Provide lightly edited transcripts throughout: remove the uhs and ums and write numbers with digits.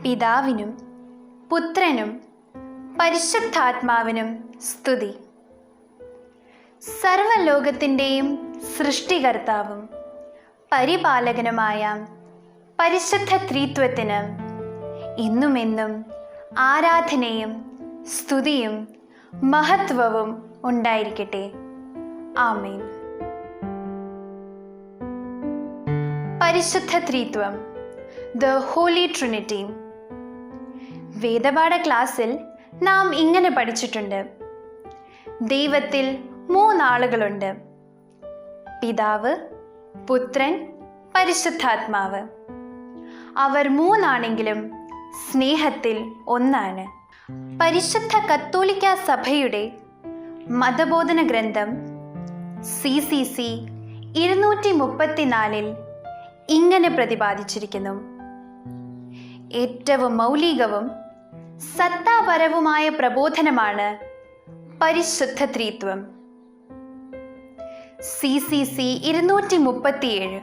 പിതാവിനും പുത്രനും പരിശുദ്ധാത്മാവിനും സ്തുതി. സർവ്വലോകത്തിൻ്റെയും സൃഷ്ടികർത്താവും പരിപാലകനുമായ പരിശുദ്ധ ത്രിത്വത്തിന് ഇന്നുമെന്നും ആരാധനയും സ്തുതിയും മഹത്വവും ഉണ്ടായിരിക്കട്ടെ. ആമേൻ. പരിശുദ്ധ ത്രിത്വം, ദ ഹോളി ട്രിനിറ്റി. വേദപാഠ ക്ലാസ്സിൽ നാം ഇങ്ങനെ പഠിച്ചിട്ടുണ്ട്: ദൈവത്തിൽ മൂന്നാളുകളുണ്ട്, പിതാവ്, പുത്രൻ, പരിശുദ്ധാത്മാവ്. അവർ മൂന്നാണെങ്കിലും സ്നേഹത്തിൽ ഒന്നാണ്. പരിശുദ്ധ കത്തോലിക്ക സഭയുടെ മതബോധന ഗ്രന്ഥം CCC 234 ഇങ്ങനെ പ്രതിപാദിച്ചിരിക്കുന്നു: ഏറ്റവും മൗലികവും സത്താപരവുമായ പ്രബോധനമാണ് പരിശുദ്ധ ത്രിത്വം. CCC 237.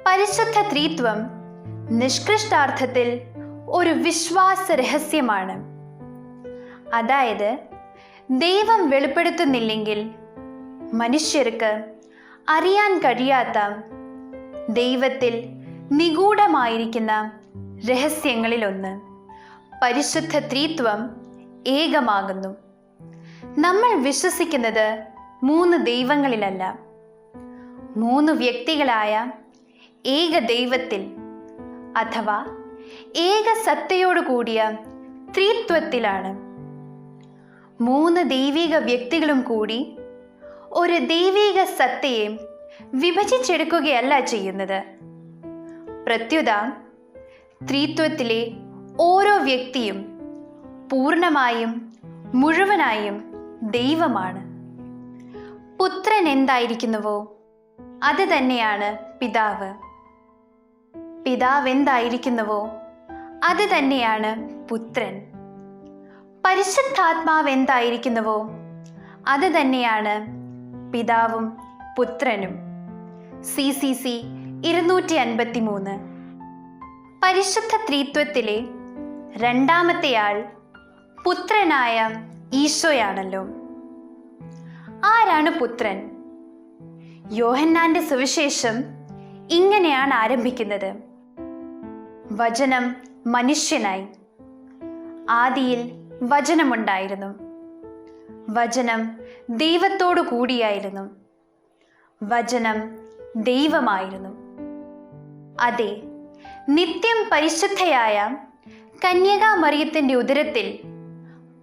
പരിശുദ്ധ ത്രിത്വം നിഷ്കൃഷ്ടാർത്ഥത്തിൽ ഒരു വിശ്വാസ രഹസ്യമാണ്. അതായത്, ദൈവം വെളിപ്പെടുത്തുന്നില്ലെങ്കിൽ മനുഷ്യർക്ക് അറിയാൻ കഴിയാത്ത ദൈവത്തിൽ നിഗൂഢമായിരിക്കുന്ന രഹസ്യങ്ങളിലൊന്ന്. പരിശുദ്ധ ത്രിത്വം ഏകമാകുന്നു. നമ്മൾ വിശ്വസിക്കുന്നത് 3 ദൈവങ്ങളിലല്ല, 3 വ്യക്തികളായ ഏക ദൈവത്തിൽ അഥവാ ഏക സത്തയോടു കൂടിയ ത്രിത്വത്തിലാണ്. 3 ദൈവിക വ്യക്തികളും കൂടി ഒരു ദൈവിക സത്തയെ വിഭജിച്ചെടുക്കുകയല്ല ചെയ്യുന്നത്. പ്രത്യുത ത്രിത്വത്തിലെ ഓരോ വ്യക്തിയും പൂർണ്ണമായും മുഴുവനായും ദൈവമാണ്. പുത്രൻ എന്തായിരിക്കുന്നുവോ അത് തന്നെയാണ് പിതാവ്. പിതാവ് എന്തായിരിക്കുന്നുവോ അത് തന്നെയാണ് പുത്രൻ. പരിശുദ്ധാത്മാവ് എന്തായിരിക്കുന്നുവോ അത് തന്നെയാണ് പിതാവും പുത്രനും. CCC 253. പരിശുദ്ധ ത്രിത്വത്തിലെ രണ്ടാമത്തെയാൾ പുത്രനായ ഈശോയാണല്ലോ. ആരാണ് പുത്രൻ? യോഹന്നാന്റെ സുവിശേഷം ഇങ്ങനെയാണ് ആരംഭിക്കുന്നത്: വചനം മനുഷ്യനായി, ആദിയിൽ വചനമുണ്ടായിരുന്നു, വചനം ദൈവത്തോടു കൂടിയായിരുന്നു, വചനം ദൈവമായിരുന്നു. അതെ, നിത്യം പരിശുദ്ധയായ കന്യകാമറിയത്തിൻ്റെ ഉദരത്തിൽ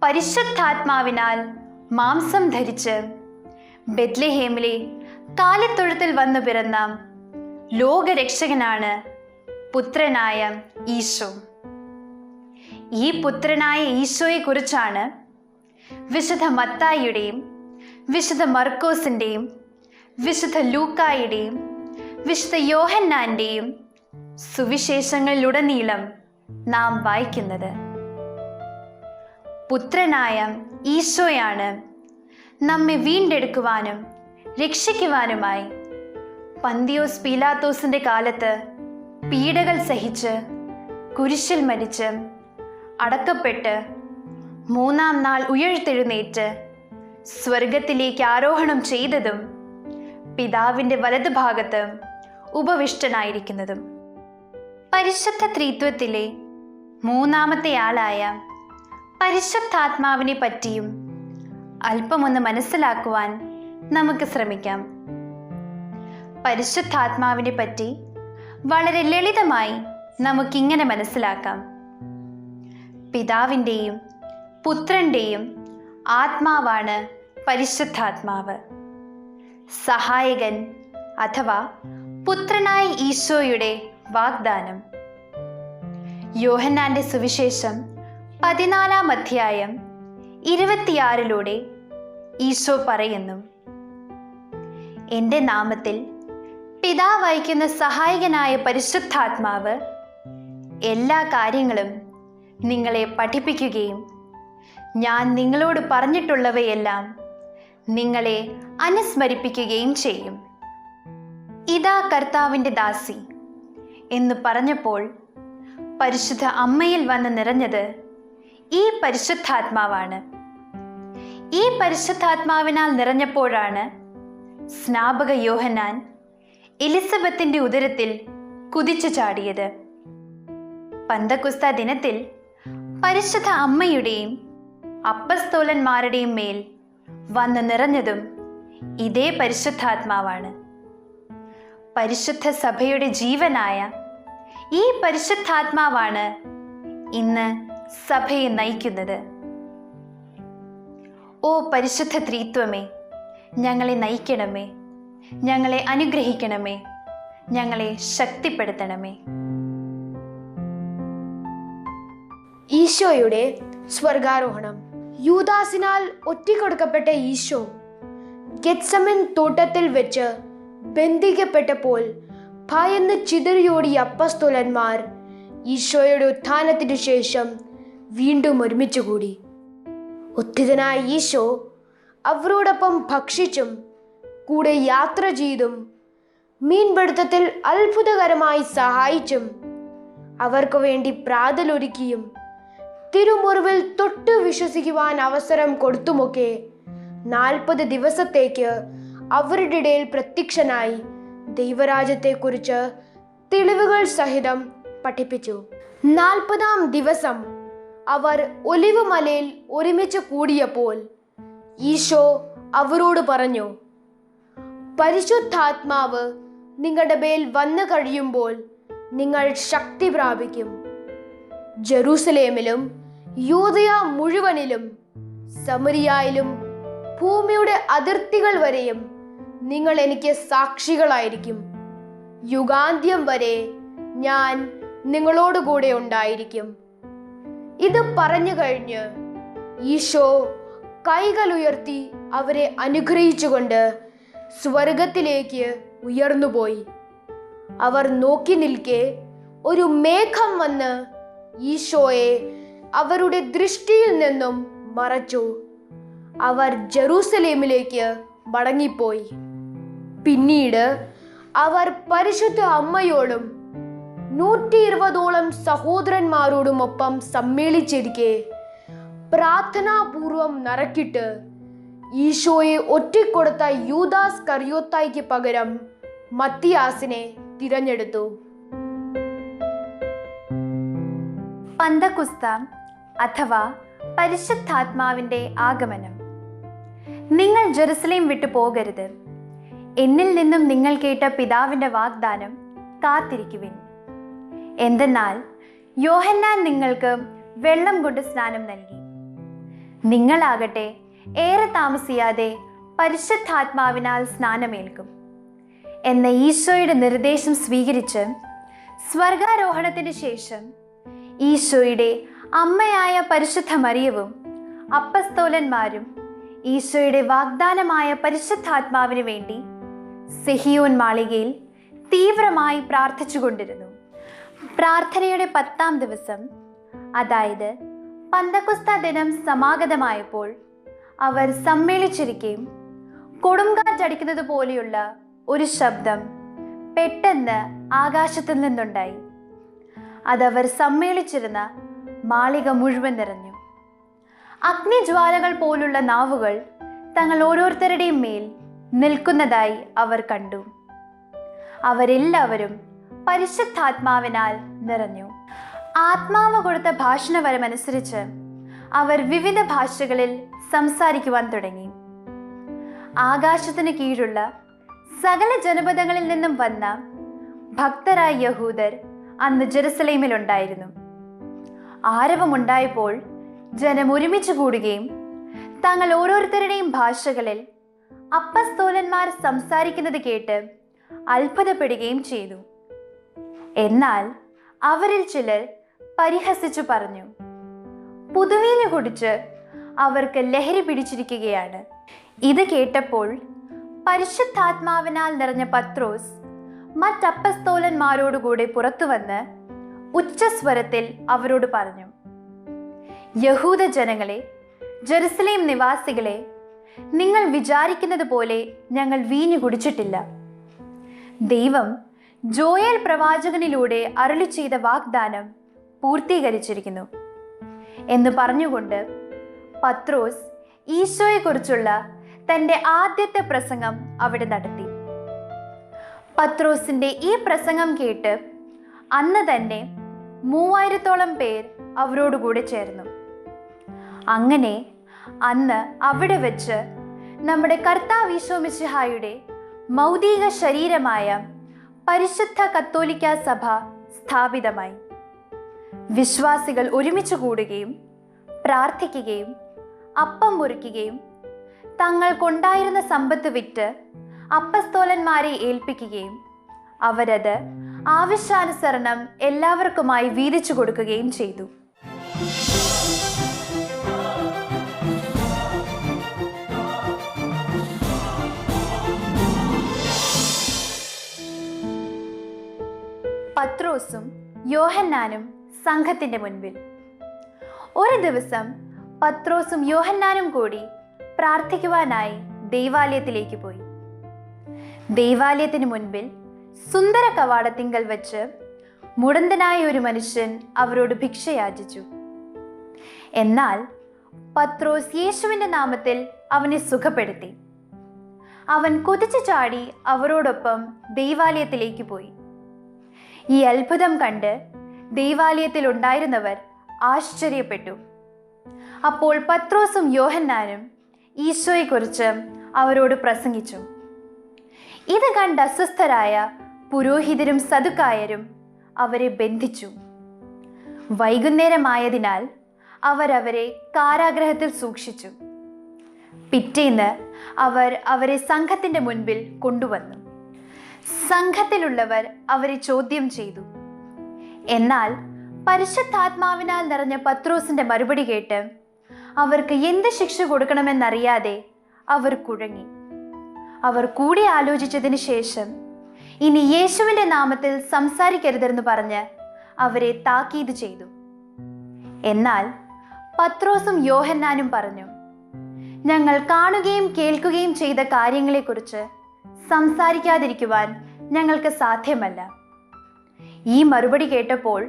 പരിശുദ്ധാത്മാവിനാൽ മാംസം ധരിച്ച് ബെത്ലഹേമിലെ കാലിത്തൊഴുത്തിൽ വന്നു പിറന്ന ലോകരക്ഷകനാണ് പുത്രനായ ഈശോ. ഈ പുത്രനായ ഈശോയെക്കുറിച്ചാണ് വിശുദ്ധ മത്തായിയുടെയും വിശുദ്ധ മർക്കോസിൻ്റെയും വിശുദ്ധ ലൂക്കായുടെയും വിശുദ്ധ യോഹന്നാൻ്റെയും സുവിശേഷങ്ങളിലുടനീളം നാം വായിക്കുന്നത്. പുത്രനായ ഈശോയാണ് നമ്മെ വീണ്ടെടുക്കുവാനും രക്ഷിക്കുവാനുമായി പന്തിയോസ് പീലാത്തോസിൻ്റെ കാലത്ത് പീഡകൾ സഹിച്ച് കുരിശിൽ മരിച്ച് അടക്കപ്പെട്ട് 3-ാം നാൾ ഉയർത്തെഴുന്നേറ്റ് സ്വർഗത്തിലേക്ക് ആരോഹണം ചെയ്തതും പിതാവിൻ്റെ വലതുഭാഗത്ത് ഉപവിഷ്ടനായിരിക്കുന്നതും. പരിശുദ്ധ ത്രിത്വത്തിലെ മൂന്നാമത്തെയാളായ പരിശുദ്ധാത്മാവിനെ പറ്റിയും അല്പമൊന്ന് മനസ്സിലാക്കുവാൻ നമുക്ക് ശ്രമിക്കാം. പരിശുദ്ധാത്മാവിനെ പറ്റി വളരെ ലളിതമായി നമുക്കിങ്ങനെ മനസ്സിലാക്കാം: പിതാവിൻ്റെയും പുത്രൻ്റെയും ആത്മാവാണ് പരിശുദ്ധാത്മാവ്. സഹായകൻ അഥവാ പുത്രനായ ഈശോയുടെ വാഗ്ദാനം. യോഹന്നാന്റെ സുവിശേഷം 14-ാം അധ്യായം 26 ഈശോ പറയുന്നു: എൻ്റെ നാമത്തിൽ പിതാവ് അയക്കുന്ന സഹായകനായ പരിശുദ്ധാത്മാവ് എല്ലാ കാര്യങ്ങളും നിങ്ങളെ പഠിപ്പിക്കുകയും ഞാൻ നിങ്ങളോട് പറഞ്ഞിട്ടുള്ളവയെല്ലാം നിങ്ങളെ അനുസ്മരിപ്പിക്കുകയും ചെയ്യും. ഇതാ കർത്താവിൻ്റെ ദാസി എന്ന് പറഞ്ഞപ്പോൾ പരിശുദ്ധ അമ്മയിൽ വന്ന് നിറഞ്ഞത് ഈ പരിശുദ്ധാത്മാവാണ്. ഈ പരിശുദ്ധാത്മാവിനാൽ നിറഞ്ഞപ്പോഴാണ് സ്നാപക യോഹന്നാൻ എലിസബത്തിന്റെ ഉദരത്തിൽ കുതിച്ചു ചാടിയത്. പന്തക്കുസ്ത ദിനത്തിൽ പരിശുദ്ധ അമ്മയുടെയും അപ്പസ്തോലന്മാരുടെയും മേൽ വന്ന് നിറഞ്ഞതും ഇതേ പരിശുദ്ധാത്മാവാണ്. പരിശുദ്ധ സഭയുടെ ജീവനായ ഈ പരിശുദ്ധാത്മാവാണ് ഇന്ന് സഭയെ നയിക്കുന്നത്. ഓ പരിശുദ്ധ ത്രിത്വമേ, ഞങ്ങളെ നയിക്കണമേ, ഞങ്ങളെ അനുഗ്രഹിക്കണമേ, ഞങ്ങളെ ശക്തിപ്പെടുത്തണമേ. ഈശോയുടെ സ്വർഗാരോഹണം. യൂദാസിനാൽ ഒറ്റിക്കൊടുക്കപ്പെട്ട ഈശോ ഗെത്സമൻ തോട്ടത്തിൽ വെച്ച് ബന്ധിക്കപ്പെട്ടപ്പോൾ ഭയന്ന് ചിതറിയോടിയ അപ്പസ്തോലന്മാർ ഈശോയുടെ ഉത്ഥാനത്തിനു ശേഷം വീണ്ടും ഒരുമിച്ചുകൂടി. ഉത്ഥിതനായ ഈശോ അവരോടൊപ്പം ഭക്ഷിച്ചും കൂടെ യാത്ര ചെയ്തും മീൻപിടുത്തത്തിൽ അത്ഭുതകരമായി സഹായിച്ചും അവർക്ക് വേണ്ടി പ്രാതലൊരുക്കിയും തിരുമുറിവിൽ തൊട്ട് വിശ്വസിക്കുവാൻ അവസരം കൊടുത്തുമൊക്കെ 40 ദിവസത്തേക്ക് അവരുടെ ഇടയിൽ പ്രത്യക്ഷനായി ദൈവരാജ്യത്തെക്കുറിച്ച് തെളിവുകൾ സഹിതം പഠിപ്പിച്ചു. 40-ാം ദിവസം അവർ ഒലിവ് മലയിൽ ഒരുമിച്ച് കൂടിയപ്പോൾ ഈശോ അവരോട് പറഞ്ഞു, പരിശുദ്ധാത്മാവ് നിങ്ങളുടെ മേൽ വന്നു കഴിയുമ്പോൾ നിങ്ങൾ ശക്തി പ്രാപിക്കും. ജെറൂസലേമിലും യൂദയ മുഴുവനിലും സമരിയായിലും ഭൂമിയുടെ അതിർത്തികൾ വരെയും നിങ്ങൾ എനിക്ക് സാക്ഷികളായിരിക്കും. യുഗാന്ത്യം വരെ ഞാൻ നിങ്ങളോടുകൂടെ ഉണ്ടായിരിക്കും. ഇത് പറഞ്ഞു കഴിഞ്ഞ് ഈശോ കൈകൾ ഉയർത്തി അവരെ അനുഗ്രഹിച്ചുകൊണ്ട് സ്വർഗത്തിലേക്ക് ഉയർന്നുപോയി. അവർ നോക്കി നിൽക്കെ ഒരു മേഘം വന്ന് ഈശോയെ അവരുടെ ദൃഷ്ടിയിൽ നിന്നും മറച്ചു. അവർ ജെറൂസലേമിലേക്ക് മടങ്ങിപ്പോയി. പിന്നീട് അവർ പരിശുദ്ധ അമ്മയോടും 120ഓളം സഹോദരന്മാരോടുമൊപ്പം സമ്മേളിച്ചിരിക്കെ പ്രാർത്ഥനാപൂർവം നറക്കിട്ട് ഈശോയെ ഒറ്റിക്കൊടുത്ത യൂദാസ് കറിയോത്തായ്ക്ക് പകരം മത്തിയാസിനെ തിരഞ്ഞെടുത്തു. പന്തക്കുസ്ത അഥവാ പരിശുദ്ധാത്മാവിന്റെ ആഗമനം. നിങ്ങൾ ജെറുസലേം വിട്ടു പോകരുത്. എന്നിൽ നിന്നും നിങ്ങൾ കേട്ട പിതാവിന്റെ വാഗ്ദാനം കാത്തിരിക്കുവിൻ. എന്തെന്നാൽ യോഹന്നാൻ നിങ്ങൾക്ക് വെള്ളം കൊണ്ട് സ്നാനം നൽകി. നിങ്ങളാകട്ടെ ഏറെ താമസിയാതെ പരിശുദ്ധാത്മാവിനാൽ സ്നാനമേൽക്കും എന്ന ഈശോയുടെ നിർദ്ദേശം സ്വീകരിച്ച് സ്വർഗാരോഹണത്തിന് ശേഷം ഈശോയുടെ അമ്മയായ പരിശുദ്ധ മറിയവും അപ്പസ്തോലന്മാരും ഈശോയുടെ വാഗ്ദാനമായ പരിശുദ്ധാത്മാവിന് വേണ്ടി സിഹിയോൻ മാളികയിൽ തീവ്രമായി പ്രാർത്ഥിച്ചുകൊണ്ടിരുന്നു. പ്രാർത്ഥനയുടെ 10-ാം ദിവസം, അതായത് പന്തക്കുസ്ത ദിനം സമാഗതമായപ്പോൾ അവർ സമ്മേളിച്ചിരിക്കുകയും കൊടുങ്കാറ്റടിക്കുന്നത് പോലെയുള്ള ഒരു ശബ്ദം പെട്ടെന്ന് ആകാശത്തിൽ നിന്നുണ്ടായി. അതവർ സമ്മേളിച്ചിരുന്ന മാളിക മുഴുവൻ നിറഞ്ഞു. അഗ്നിജ്വാലകൾ പോലുള്ള നാവുകൾ തങ്ങൾ ഓരോരുത്തരുടെയും മേൽ നിൽക്കുന്നതായി അവർ കണ്ടു. അവരെല്ലാവരും പരിശുദ്ധാത്മാവിനാൽ നിറഞ്ഞു. ആത്മാവ് കൊടുത്ത ഭാഷണവരമനുസരിച്ച് അവർ വിവിധ ഭാഷകളിൽ സംസാരിക്കുവാൻ തുടങ്ങി. ആകാശത്തിന് കീഴുള്ള സകല ജനപദങ്ങളിൽ നിന്നും വന്ന ഭക്തരായ യഹൂദർ അന്ന് ജെറുസലേമിലുണ്ടായിരുന്നു. ആരവമുണ്ടായപ്പോൾ ജനം ഒരുമിച്ച് കൂടുകയും തങ്ങൾ ഓരോരുത്തരുടെയും ഭാഷകളിൽ അപ്പസ്തോലന്മാർ സംസാരിക്കുന്നത് കേട്ട് അത്ഭുതപ്പെടുകയും ചെയ്തു. എന്നാൽ അവരിൽ ചിലർ പരിഹസിച്ചു പറഞ്ഞു, പുതുവീഞ്ഞ് കുടിച്ച് അവർക്ക് ലഹരി പിടിച്ചിരിക്കുകയാണ്. ഇത് കേട്ടപ്പോൾ പരിശുദ്ധാത്മാവിനാൽ നിറഞ്ഞ പത്രോസ് മറ്റപ്പസ്തോലന്മാരോടുകൂടെ പുറത്തു വന്ന് ഉച്ചസ്വരത്തിൽ അവരോട് പറഞ്ഞു, യഹൂദ ജനങ്ങളെ, ജെറുസലേം നിവാസികളെ, നിങ്ങൾ വിചാരിക്കുന്നത് പോലെ ഞങ്ങൾ വീഞ്ഞു കുടിച്ചിട്ടില്ല. ദൈവം ജോയേൽ പ്രവാചകനിലൂടെ അരുളി ചെയ്ത വാഗ്ദാനം പൂർത്തീകരിച്ചിരിക്കുന്നു എന്ന് പറഞ്ഞുകൊണ്ട് പത്രോസ് ഈശോയെക്കുറിച്ചുള്ള തൻ്റെ ആദ്യത്തെ പ്രസംഗം അവിടെ നടത്തി. പത്രോസിൻ്റെ ഈ പ്രസംഗം കേട്ട് അന്ന് തന്നെ 3000-ഓളം പേർ അവരോടുകൂടെ ചേർന്നു. അങ്ങനെ അന്ന് അവിടെ വെച്ച് നമ്മുടെ കർത്താവ് ഈശോ മിശിഹായുടെ മൗതിക ശരീരമായ പരിശുദ്ധ കത്തോലിക്ക സഭ സ്ഥാപിതമായി. വിശ്വാസികൾ ഒരുമിച്ച് കൂടുകയും പ്രാർത്ഥിക്കുകയും അപ്പം മുറിക്കുകയും തങ്ങൾക്കുണ്ടായിരുന്ന സമ്പത്ത് വിറ്റ് അപ്പസ്തോലന്മാരെ ഏൽപ്പിക്കുകയും അവരത് ആവശ്യാനുസരണം എല്ലാവർക്കുമായി വീതിച്ചു കൊടുക്കുകയും ചെയ്തു. പത്രോസും യോഹന്നാനും സംഘത്തിന്റെ മുൻപിൽ. ഒരു ദിവസം പത്രോസും യോഹന്നാനും കൂടി പ്രാർത്ഥിക്കുവാനായി ദൈവാലയത്തിലേക്ക് പോയി. ദൈവാലയത്തിന് മുൻപിൽ സുന്ദര കവാടത്തിങ്കൽ വെച്ച് മുടന്തനായ ഒരു മനുഷ്യൻ അവരോട് ഭിക്ഷ യാചിച്ചു. എന്നാൽ പത്രോസ് യേശുവിൻ്റെ നാമത്തിൽ അവനെ സുഖപ്പെടുത്തി. അവൻ കുതിച്ചു ചാടി അവരോടൊപ്പം ദൈവാലയത്തിലേക്ക് പോയി. ഈ അത്ഭുതം കണ്ട് ദൈവാലയത്തിൽ ഉണ്ടായിരുന്നവർ ആശ്ചര്യപ്പെട്ടു. അപ്പോൾ പത്രോസും യോഹന്നാനും ഈശോയെക്കുറിച്ച് അവരോട് പ്രസംഗിച്ചു. ഇത് കണ്ട് അസ്വസ്ഥരായ പുരോഹിതരും സദുക്കായരും അവരെ ബന്ധിച്ചു. വൈകുന്നേരമായതിനാൽ അവരവരെ കാരാഗൃഹത്തിൽ സൂക്ഷിച്ചു. പിറ്റേന്ന് അവരെ സംഘത്തിന്റെ മുൻപിൽ കൊണ്ടുവന്നു. സംഘത്തിലുള്ളവർ അവരെ ചോദ്യം ചെയ്തു. എന്നാൽ പരിശുദ്ധാത്മാവിനാൽ നിറഞ്ഞ പത്രോസിന്റെ മറുപടി കേട്ട് അവർക്ക് എന്ത് ശിക്ഷ കൊടുക്കണമെന്നറിയാതെ അവർ കുഴങ്ങി. അവർ കൂടി ആലോചിച്ചതിന് ശേഷം ഇനി യേശുവിൻ്റെ നാമത്തിൽ സംസാരിക്കരുതെന്ന് പറഞ്ഞ് അവരെ താക്കീത് ചെയ്തു. എന്നാൽ പത്രോസും യോഹന്നാനും പറഞ്ഞു, ഞങ്ങൾ കാണുകയും കേൾക്കുകയും ചെയ്ത കാര്യങ്ങളെക്കുറിച്ച് സംസാരിക്കാതിരിക്കുവാൻ ഞങ്ങൾക്ക് സാധ്യമല്ല. ഈ മറുപടി കേട്ടപ്പോൾ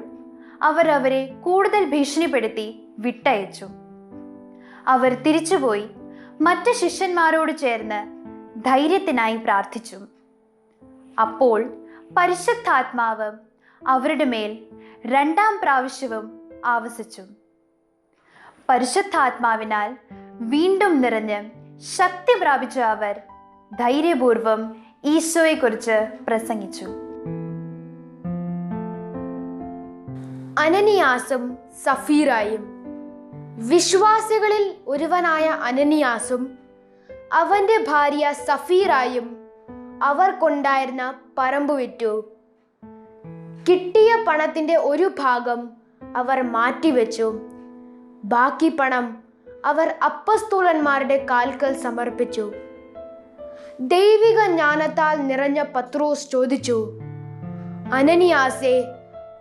അവരെ കൂടുതൽ ഭീഷണിപ്പെടുത്തി വിട്ടയച്ചു. അവർ തിരിച്ചുപോയി മറ്റ് ശിഷ്യന്മാരോട് ചേർന്ന് ധൈര്യത്തിനായി പ്രാർത്ഥിച്ചു. അപ്പോൾ പരിശുദ്ധാത്മാവ് അവരുടെ മേൽ 2ാം പ്രാവശ്യവും ആവസിച്ചു. പരിശുദ്ധാത്മാവിനാൽ വീണ്ടും നിറഞ്ഞ് ശക്തി പ്രാപിച്ച അവർ ധൈര്യപൂർവം ഈശോയെക്കുറിച്ച് പ്രസംഗിച്ചു. അനനിയാസും സഫീറായും. വിശ്വാസികളിൽ ഒരുവനായ അനനിയാസും അവന്റെ ഭാര്യ സഫീറായും അവർക്കുണ്ടായിരുന്ന പറമ്പ് വിറ്റു. കിട്ടിയ പണത്തിന്റെ ഒരു ഭാഗം അവർ മാറ്റിവെച്ചു. ബാക്കി പണം അവർ അപ്പസ്തോലന്മാരുടെ കാൽക്കൽ സമർപ്പിച്ചു. ദൈവിക ജ്ഞാനത്താൽ നിറഞ്ഞ പത്രോസ് ചോദിച്ചു, അനനിയാസേ,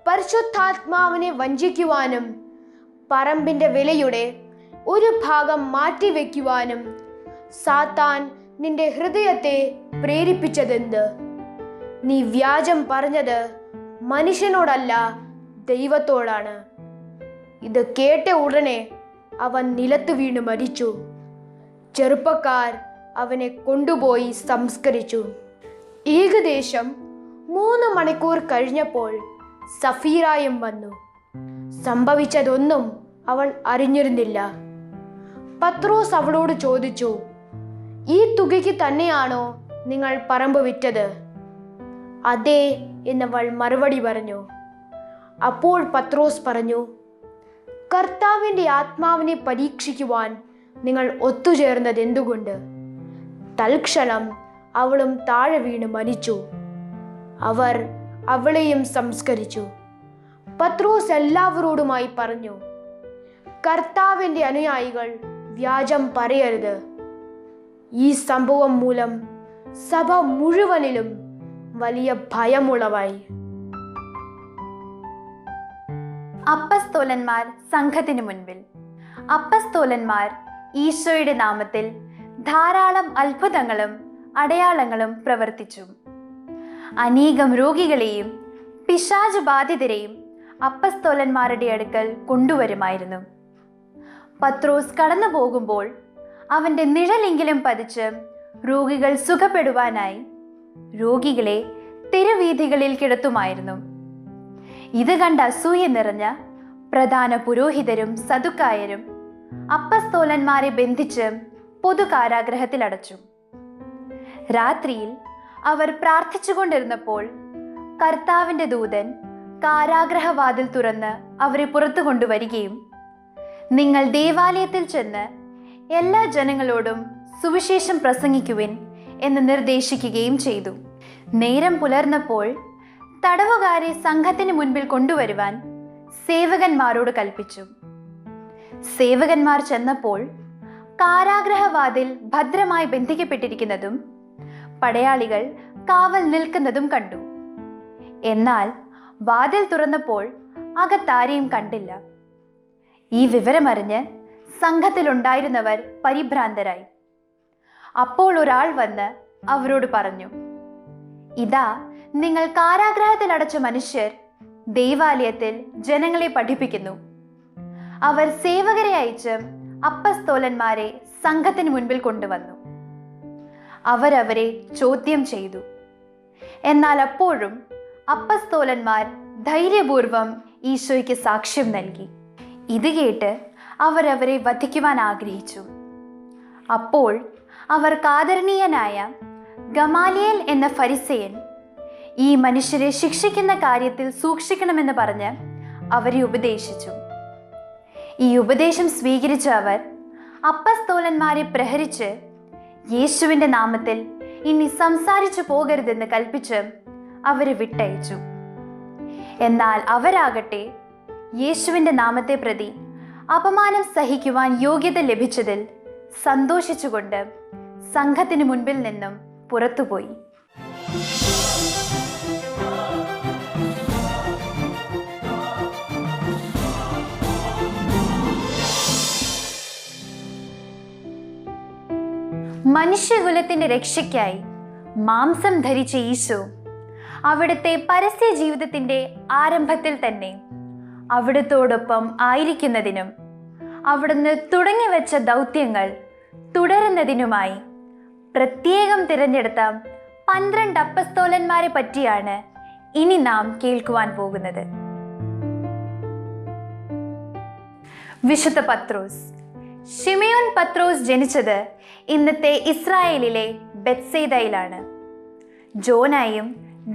പരിശുദ്ധാത്മാവിനെ വഞ്ചിക്കുവാനും പറമ്പിന്റെ വിലയുടെ ഒരു ഭാഗം മാറ്റിവെക്കുവാനും സാത്താൻ നിന്റെ ഹൃദയത്തെ പ്രേരിപ്പിച്ചതെന്ത്? നീ വ്യാജം പറഞ്ഞത് മനുഷ്യനോടല്ല, ദൈവത്തോടാണ്. ഇത് കേട്ട ഉടനെ അവൻ നിലത്ത് വീണ് മരിച്ചു. ചെറുപ്പക്കാർ അവനെ കൊണ്ടുപോയി സംസ്കരിച്ചു. ഏകദേശം 3 മണിക്കൂർ കഴിഞ്ഞപ്പോൾ സഫീറായും വന്നു. സംഭവിച്ചതൊന്നും അവൾ അറിഞ്ഞിരുന്നില്ല. പത്രോസ് അവളോട് ചോദിച്ചു, ഈ തുകയ്ക്ക് തന്നെയാണോ നിങ്ങൾ പറമ്പ് വിറ്റത്? അതെ എന്നവൾ മറുപടി പറഞ്ഞു. അപ്പോൾ പത്രോസ് പറഞ്ഞു, കർത്താവിൻ്റെ ആത്മാവിനെ പരീക്ഷിക്കുവാൻ നിങ്ങൾ ഒത്തുചേർന്നത് എന്തുകൊണ്ട്? തൽക്ഷണം അവളും താഴെ വീണ് മരിച്ചു. അവർ അവളെയും സംസ്കരിച്ചു. പത്രോസ് എല്ലാവരോടുമായി പറഞ്ഞു, കർത്താവിൻ്റെ അനുയായികൾ വ്യാജം പറയരുത്. ഈ സംഭവം മൂലം സഭ മുഴുവനിലും വലിയ ഭയമുളവായി. അപ്പസ്തോലന്മാർ സംഘത്തിന് മുൻപിൽ. അപ്പസ്തോലന്മാർ ഈശോയുടെ നാമത്തിൽ ധാരാളം അത്ഭുതങ്ങളും അടയാളങ്ങളും പ്രവർത്തിച്ചു. അനേകം രോഗികളെയും പിശാച് ബാധിതരെയും അപ്പസ്തോലന്മാരുടെ അടുക്കൽ കൊണ്ടുവരുമായിരുന്നു. പത്രോസ് കടന്നു പോകുമ്പോൾ അവൻ്റെ നിഴലെങ്കിലും പതിച്ച് രോഗികൾ സുഖപ്പെടുവാനായി രോഗികളെ തെരുവീഥികളിൽ കിടത്തുമായിരുന്നു. ഇത് കണ്ട് അസൂയ നിറഞ്ഞ പ്രധാന പുരോഹിതരും സദുക്കായരും അപ്പസ്തോലന്മാരെ ബന്ധിച്ച് പൊതു കാരാഗ്രഹത്തിൽ അടച്ചു. രാത്രിയിൽ അവർ പ്രാർത്ഥിച്ചുകൊണ്ടിരുന്നപ്പോൾ കർത്താവിൻ്റെ ദൂതൻ കാരാഗ്രഹവാതിൽ തുറന്ന് അവരെ പുറത്തു കൊണ്ടുവരികയും, നിങ്ങൾ ദേവാലയത്തിൽ ചെന്ന് എല്ലാ ജനങ്ങളോടും സുവിശേഷം പ്രസംഗിക്കുവിൻ എന്ന് നിർദ്ദേശിക്കുകയും ചെയ്തു. നേരം പുലർന്നപ്പോൾ തടവുകാരെ സംഘത്തിന് മുൻപിൽ കൊണ്ടുവരുവാൻ സേവകന്മാരോട് കൽപ്പിച്ചു. സേവകന്മാർ ചെന്നപ്പോൾ കാരാഗ്രഹവാതിൽ ഭദ്രമായി ബന്ധിക്കപ്പെട്ടിരിക്കുന്നതും പടയാളികൾ കാവൽ നിൽക്കുന്നതും കണ്ടു. എന്നാൽ വാതിൽ തുറന്നപ്പോൾ അകത്താരെയും കണ്ടില്ല. ഈ വിവരമറിഞ്ഞ് സംഘത്തിലുണ്ടായിരുന്നവർ പരിഭ്രാന്തരായി. അപ്പോൾ ഒരാൾ വന്ന് അവരോട് പറഞ്ഞു, ഇതാ, നിങ്ങൾ കാരാഗ്രഹത്തിൽ അടച്ച മനുഷ്യർ ദൈവാലയത്തിൽ ജനങ്ങളെ പഠിപ്പിക്കുന്നു. അവർ സേവകരെ അയച്ച് അപ്പസ്തോലന്മാരെ സംഘത്തിന് മുൻപിൽ കൊണ്ടുവന്നു. അവരവരെ ചോദ്യം ചെയ്തു. എന്നാൽ അപ്പോഴും അപ്പസ്തോലന്മാർ ധൈര്യപൂർവം ഈശോയ്ക്ക് സാക്ഷ്യം നൽകി. ഇത് കേട്ട് അവരവരെ വധിക്കുവാൻ ആഗ്രഹിച്ചു. അപ്പോൾ അവർ കാദരണീയനായ ഗമാലിയേൽ എന്ന ഫരിസേയൻ ഈ മനുഷ്യരെ ശിക്ഷിക്കുന്ന കാര്യത്തിൽ സൂക്ഷിക്കണമെന്ന് പറഞ്ഞ് അവരെ ഉപദേശിച്ചു. ഈ ഉപദേശം സ്വീകരിച്ച അവർ അപ്പസ്തോലന്മാരെ പ്രഹരിച്ച് യേശുവിൻ്റെ നാമത്തിൽ ഇനി സംസാരിച്ചു പോകരുതെന്ന് കൽപ്പിച്ച് അവരെ വിട്ടയച്ചു. എന്നാൽ അവരാകട്ടെ യേശുവിൻ്റെ നാമത്തെ പ്രതി അപമാനം സഹിക്കുവാൻ യോഗ്യത ലഭിച്ചതിൽ സന്തോഷിച്ചുകൊണ്ട് സംഘത്തിന് മുൻപിൽ നിന്നും പുറത്തുപോയി. മനുഷ്യകുലത്തിന്റെ രക്ഷയ്ക്കായി മാംസം ധരിച്ച ഈശോ അവിടുത്തെ പരസ്യ ജീവിതത്തിന്റെ ആരംഭത്തിൽ തന്നെ അവിടുത്തോടൊപ്പം ആയിരിക്കുന്നതിനും അവിടുന്ന് തുടങ്ങിവെച്ച ദൗത്യങ്ങൾ തുടരുന്നതിനുമായി പ്രത്യേകം തിരഞ്ഞെടുത്ത 12 അപ്പസ്തോലന്മാരെ പറ്റിയാണ് ഇനി നാം കേൾക്കുവാൻ പോകുന്നത്. വിശുദ്ധ പത്രോസ്. ശിമയോൻ പത്രോസ് ജനിച്ചത് ഇന്നത്തെ ഇസ്രായേലിലെ ബെത്സേദയിലാണ്. ജോനായും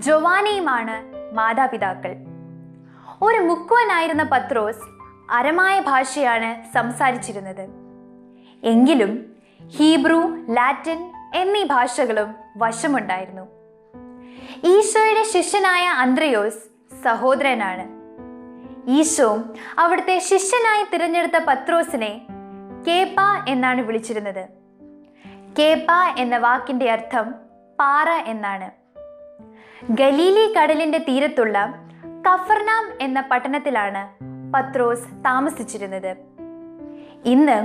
ജോവാനയുമാണ് മാതാപിതാക്കൾ. ഒരു മുക്കുവനായിരുന്ന പത്രോസ് അരമായ ഭാഷയാണ് സംസാരിച്ചിരുന്നത്. എങ്കിലും ഹീബ്രു, ലാറ്റിൻ എന്നീ ഭാഷകളും വശമുണ്ടായിരുന്നു. ഈശോയുടെ ശിഷ്യനായ അന്ത്രയോസ് സഹോദരനാണ്. ഈശോ അവിടുത്തെ ശിഷ്യനായി തിരഞ്ഞെടുത്ത പത്രോസിനെ കേപ്പ എന്നാണ് വിളിച്ചിരുന്നത്. കേപ്പ എന്ന വാക്കിന്റെ അർത്ഥം പാറ എന്നാണ്. ഗലീലി കടലിന്റെ തീരത്തുള്ള കഫർനാം എന്ന പട്ടണത്തിലാണ് പത്രോസ് താമസിച്ചിരുന്നത്. ഇന്ന്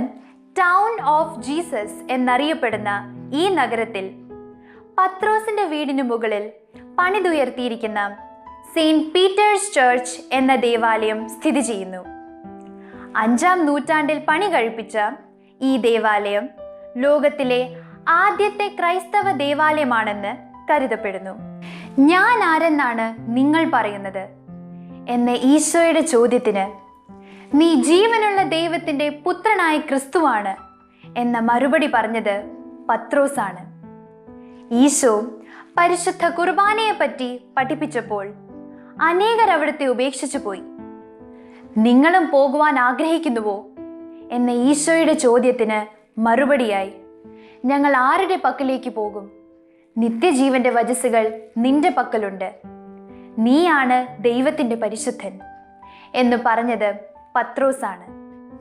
ടൗൺ ഓഫ് ജീസസ് എന്നറിയപ്പെടുന്ന ഈ നഗരത്തിൽ പത്രോസിന്റെ വീടിനു മുകളിൽ പണിതുയർത്തിയിരിക്കുന്ന സെയിന്റ് പീറ്റേഴ്സ് ചർച്ച് എന്ന ദേവാലയം സ്ഥിതി ചെയ്യുന്നു. 5-ാം നൂറ്റാണ്ടിൽ പണി കഴിപ്പിച്ച ഈ ദേവാലയം ലോകത്തിലെ ആദ്യത്തെ ക്രൈസ്തവ ദേവാലയമാണെന്ന് കരുതപ്പെടുന്നു. ഞാൻ ആരെന്നാണ് നിങ്ങൾ പറയുന്നത് എന്ന ഈശോയുടെ ചോദ്യത്തിന് നീ ജീവനുള്ള ദൈവത്തിൻ്റെ പുത്രനായ ക്രിസ്തുവാണ് എന്ന മറുപടി പറഞ്ഞത് പത്രോസാണ്. ഈശോ പരിശുദ്ധ കുർബാനയെപ്പറ്റി പഠിപ്പിച്ചപ്പോൾ അനേകർ അവിടുത്തെ ഉപേക്ഷിച്ചു പോയി. നിങ്ങളും പോകുവാൻ ആഗ്രഹിക്കുന്നുവോ എന്ന ഈശോയുടെ ചോദ്യത്തിന് മറുപടിയായി, ഞങ്ങൾ ആരുടെ പക്കലേക്ക് പോകും? നിത്യജീവന്റെ വചസ്സുകൾ നിന്റെ പക്കലുണ്ട്. നീയാണ് ദൈവത്തിൻ്റെ പരിശുദ്ധൻ എന്ന് പറഞ്ഞത് പത്രോസാണ്.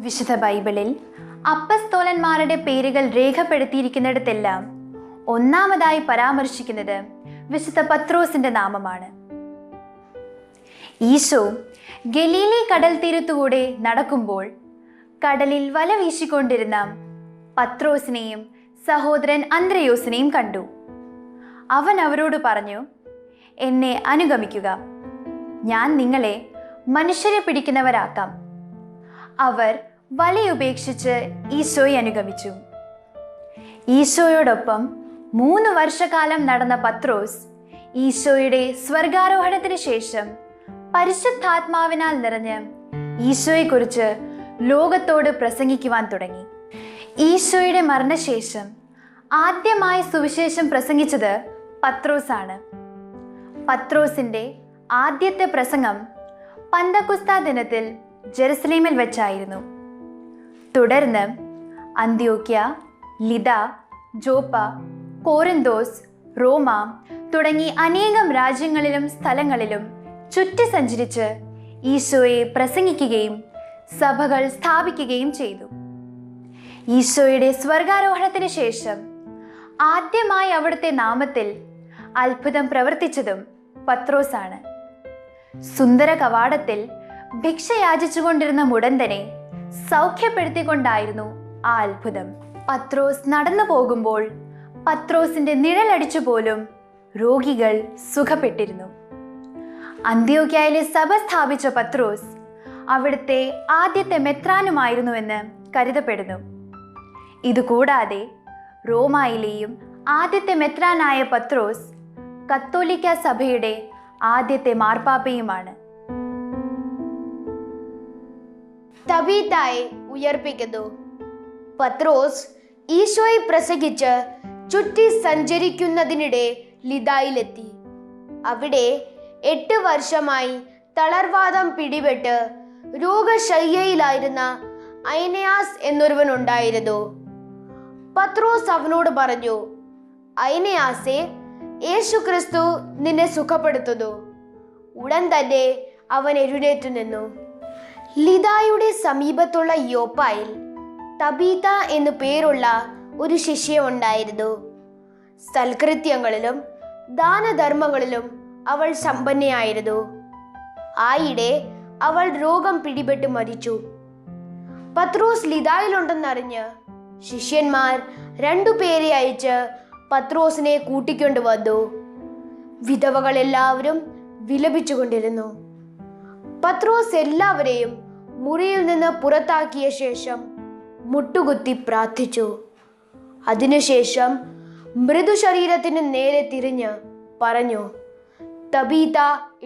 വിശുദ്ധ ബൈബിളിൽ അപ്പസ്തോലന്മാരുടെ പേരുകൾ രേഖപ്പെടുത്തിയിരിക്കുന്നിടത്തെല്ലാം ഒന്നാമതായി പരാമർശിക്കുന്നത് വിശുദ്ധ പത്രോസിന്റെ നാമമാണ്. ഈശോ ഗലീലി കടൽ തീരത്തുകൂടെ നടക്കുമ്പോൾ കടലിൽ വല വീശിക്കൊണ്ടിരുന്ന പത്രോസിനെയും സഹോദരൻ അന്ത്രയോസിനെയും കണ്ടു. അവൻ അവരോട് പറഞ്ഞു, എന്നെ അനുഗമിക്കുക, ഞാൻ നിങ്ങളെ മനുഷ്യരെ പിടിക്കുന്നവരാക്കാം. അവർ വലയുപേക്ഷിച്ച് ഈശോയെ അനുഗമിച്ചു. ഈശോയോടൊപ്പം 3 വർഷക്കാലം നടന്ന പത്രോസ് ഈശോയുടെ സ്വർഗാരോഹണത്തിന് ശേഷം പരിശുദ്ധാത്മാവിനാൽ നിറഞ്ഞ് ഈശോയെക്കുറിച്ച് ലോകത്തോട് പ്രസംഗിക്കുവാൻ തുടങ്ങി. ഈശോയുടെ മരണശേഷം ആദ്യമായി സുവിശേഷം പ്രസംഗിച്ചത് പത്രോസാണ്. പത്രോസിന്റെ ആദ്യത്തെ പ്രസംഗം പന്തക്കുസ്ത ദിനത്തിൽ ജെറുസലേമിൽ വെച്ചായിരുന്നു. തുടർന്ന് അന്ത്യോക്യ, ലിദ, ജോപ്പ, കോരിന്തോസ്, റോമ തുടങ്ങി അനേകം രാജ്യങ്ങളിലും സ്ഥലങ്ങളിലും ചുറ്റി സഞ്ചരിച്ച് ഈശോയെ പ്രസംഗിക്കുകയും സഭകൾ സ്ഥാപിക്കുകയും ചെയ്തു. ഈശോയുടെ സ്വർഗാരോഹണത്തിന് ശേഷം ആദ്യമായി അവിടുത്തെ നാമത്തിൽ അത്ഭുതം പ്രവർത്തിച്ചതും പത്രോസാണ്. സുന്ദര കവാടത്തിൽ ഭിക്ഷ യാചിച്ചുകൊണ്ടിരുന്ന മുടന്തനെ സൗഖ്യപ്പെടുത്തിക്കൊണ്ടായിരുന്നു ആ അത്ഭുതം. പത്രോസ് നടന്നു പോകുമ്പോൾ പത്രോസിന്റെ നിഴലടിച്ചു പോലും രോഗികൾ സുഖപ്പെട്ടിരുന്നു. അന്ത്യോക്യയിലെ സഭ സ്ഥാപിച്ച പത്രോസ് അവിടുത്തെ ആദ്യത്തെ മെത്രാനുമായിരുന്നുവെന്ന് കരുതപ്പെടുന്നു. ഇതുകൂടാതെ റോമായിലെയും ആദ്യത്തെ മെത്രാനായ പത്രോസ് കത്തോലിക്ക സഭയുടെ ആദ്യത്തെ മാർപ്പാപ്പയുമാണ്. തബീതായെ ഉയർപ്പിക്കുന്നു. പത്രോസ് ഈശോയെ പ്രസംഗിച്ച് ചുറ്റി സഞ്ചരിക്കുന്നതിനിടെ ലിദായിലെത്തി. അവിടെ 8 വർഷമായി തളർവാദം പിടിപെട്ട് രോഗശയ്യയിലായിരുന്ന ഐനയാസ് എന്നൊരുവൻ ഉണ്ടായിരുന്നു. പത്രോസ് അവനോട് പറഞ്ഞു, ഐനയാസേ, യേശുക്രിസ്തു നിന്നെ സുഖപ്പെടുത്തുന്നു. ഉടൻ തന്നെ അവൻ എഴുന്നേറ്റു നിന്നു. ലിദായുടെ സമീപത്തുള്ള യോപ്പായിൽ തബീത എന്നു പേരുള്ള ഒരു ശിഷ്യ ഉണ്ടായിരുന്നു. സൽകൃത്യങ്ങളിലും ദാനധർമ്മങ്ങളിലും അവൾ സമ്പന്നയായിരുന്നു. ആയിടെ അവൾ രോഗം പിടിപെട്ട് മരിച്ചു. പത്രോസ് ലിദായിലുണ്ടെന്നറിഞ്ഞ് ശിഷ്യന്മാർ 2 പേരെ അയച്ച് പത്രോസിനെ കൂട്ടിക്കൊണ്ടുവന്നു. വിധവകൾ എല്ലാവരും വിലപിച്ചുകൊണ്ടിരുന്നു. പത്രോസ് എല്ലാവരെയും മുറിയിൽ നിന്ന് പുറത്താക്കിയ ശേഷം മുട്ടുകുത്തി പ്രാർത്ഥിച്ചു. അതിനുശേഷം മൃദുശരീരത്തിന് നേരെ തിരിഞ്ഞ് പറഞ്ഞു, തബീത,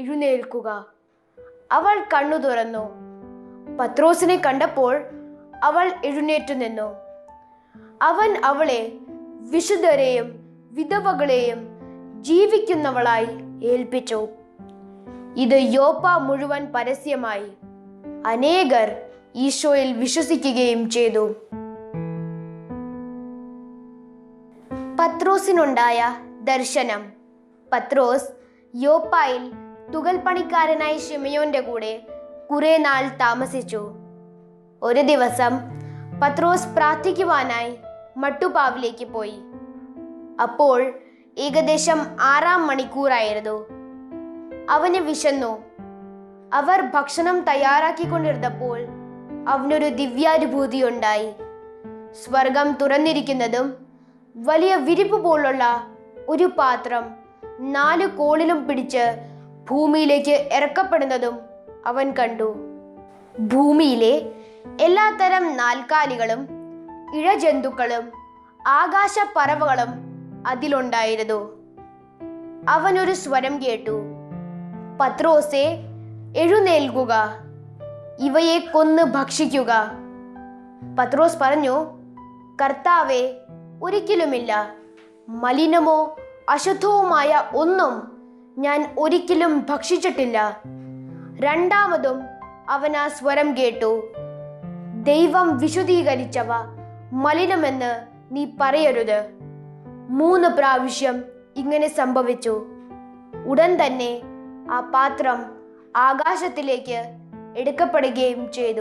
എഴുന്നേൽക്കുക. അവൾ കണ്ണു തുറന്നു. പത്രോസിനെ കണ്ടപ്പോൾ അവൾ എഴുന്നേറ്റു നിന്നു. അവൻ അവളെ വിശുദ്ധരെയും വിധവകളെയും ജീവിക്കുന്നവളായി ഏൽപ്പിച്ചു. ഇത് യോപ്പ മുഴുവൻ പരസ്യമായി. അനേകർ ഈശോയിൽ വിശ്വസിക്കുകയും ചെയ്തു. പത്രോസിനുണ്ടായ ദർശനം. പത്രോസ് യോപ്പായിൽ തുകൽപ്പണിക്കാരനായ ശിമയോന്റെ കൂടെ കുറെ നാൾ താമസിച്ചു. ഒരു ദിവസം പത്രോസ് പ്രാർത്ഥിക്കുവാനായി മട്ടുപ്പാവിലേക്ക് പോയി. അപ്പോൾ ഏകദേശം 6-ാം മണിക്കൂറായിരുന്നു. അവന് വിശന്നു. അവർ ഭക്ഷണം തയ്യാറാക്കിക്കൊണ്ടിരുന്നപ്പോൾ അവനൊരു ദിവ്യാനുഭൂതി ഉണ്ടായി. സ്വർഗം തുറന്നിരിക്കുന്നതും വലിയ വിരിപ്പ് പോലുള്ള ഒരു പാത്രം 4 കോണിലും പിടിച്ച് ഭൂമിയിലേക്ക് ഇറക്കപ്പെടുന്നതും അവൻ കണ്ടു. ഭൂമിയിലെ എല്ലാത്തരം നാൽക്കാലികളും ഇഴജന്തുക്കളും ആകാശ പറവകളും അതിലുണ്ടായിരുന്നു. അവനൊരു സ്വരം കേട്ടു, പത്രോസേ, എഴുന്നേൽക്കുക, ഇവയെ കൊന്ന് ഭക്ഷിക്കുക. പത്രോസ് പറഞ്ഞു, കർത്താവേ, ഒരിക്കലുമില്ല. മലിനമോ അശുദ്ധവുമായ ഒന്നും ഞാൻ ഒരിക്കലും ഭക്ഷിച്ചിട്ടില്ല. രണ്ടാമതും അവൻ ആ സ്വരം കേട്ടു, ദൈവം വിശുദ്ധീകരിച്ചവ മലിനമെന്ന് നീ പറയരുത്. 3 പ്രാവശ്യം ഇങ്ങനെ സംഭവിച്ചു. ഉടൻ തന്നെ ആ പാത്രം ആകാശത്തിലേക്ക് എടുക്കപ്പെടുകയും ചെയ്തു.